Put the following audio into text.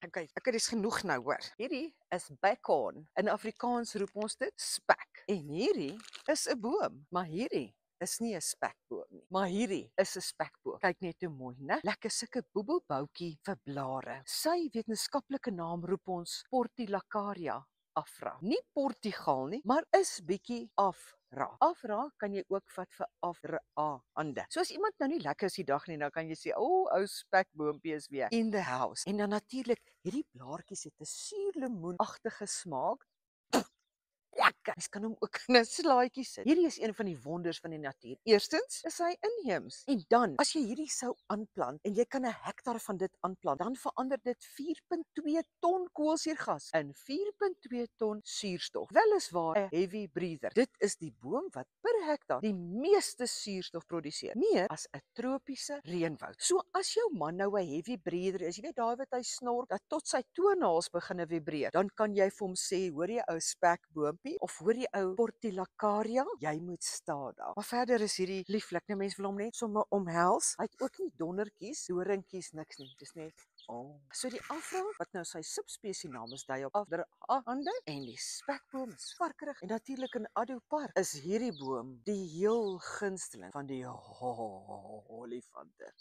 Okay, dis genoeg nou hoor. Hierdie is bacon. In Afrikaans roep ons dit spek. En hierdie is 'n boom, maar hierdie is nie 'n spekboom nie. Maar hierdie is 'n spekboom. Kyk net hoe mooi, né? Lekker sulke boebelboutjie vir blare. Sy wetenskaplike naam roep ons Portulacaria afra. Nie Portugal nie, maar is bietjie afra. Afra kan jy ook vat vir afra hande. So as iemand nou nie lekker is die dag nie, dan kan jy sê, "O, ou spekboompie is weer in the house." En dan natuurlik, hierdie blaartjies het 'n suurlemoenagtige smaak. Lekker. Mens kan hom ook in 'n slaaitjie sit. Hierdie is een van die wonders van die natuur. Eerstens is hy inheems. En dan, as jy hierdie sou aanplant en jy kan 'n hektaar van dit aanplant, dan verander dit 4.2 ton koolsuurgas in 4.2 ton suurstof. Weliswaar 'n heavy breather. Dit is die boom wat per hektaar die meeste suurstof produseer, meer as 'n tropiese reënwoud. So as jou man nou 'n heavy breather is, jy weet daai wat hy snor dat tot sy toenails begin vibreer, dan kan jy vir hom sê, hoor jy ou spekboompie of hoor jy ou Portulacaria, jy moet staan daar. Maar verder is hierdie lieflik, nou mense wil hom net sommer omhels. Hy het ook nie dondertjies, doringkies, niks nie. Dis net So die afra wat nou sy subspesie naam is, dui op afderhande en die spekboom is varkerig en natuurlik in Addo Park is hierdie boom die heel gunsteling van die olifante.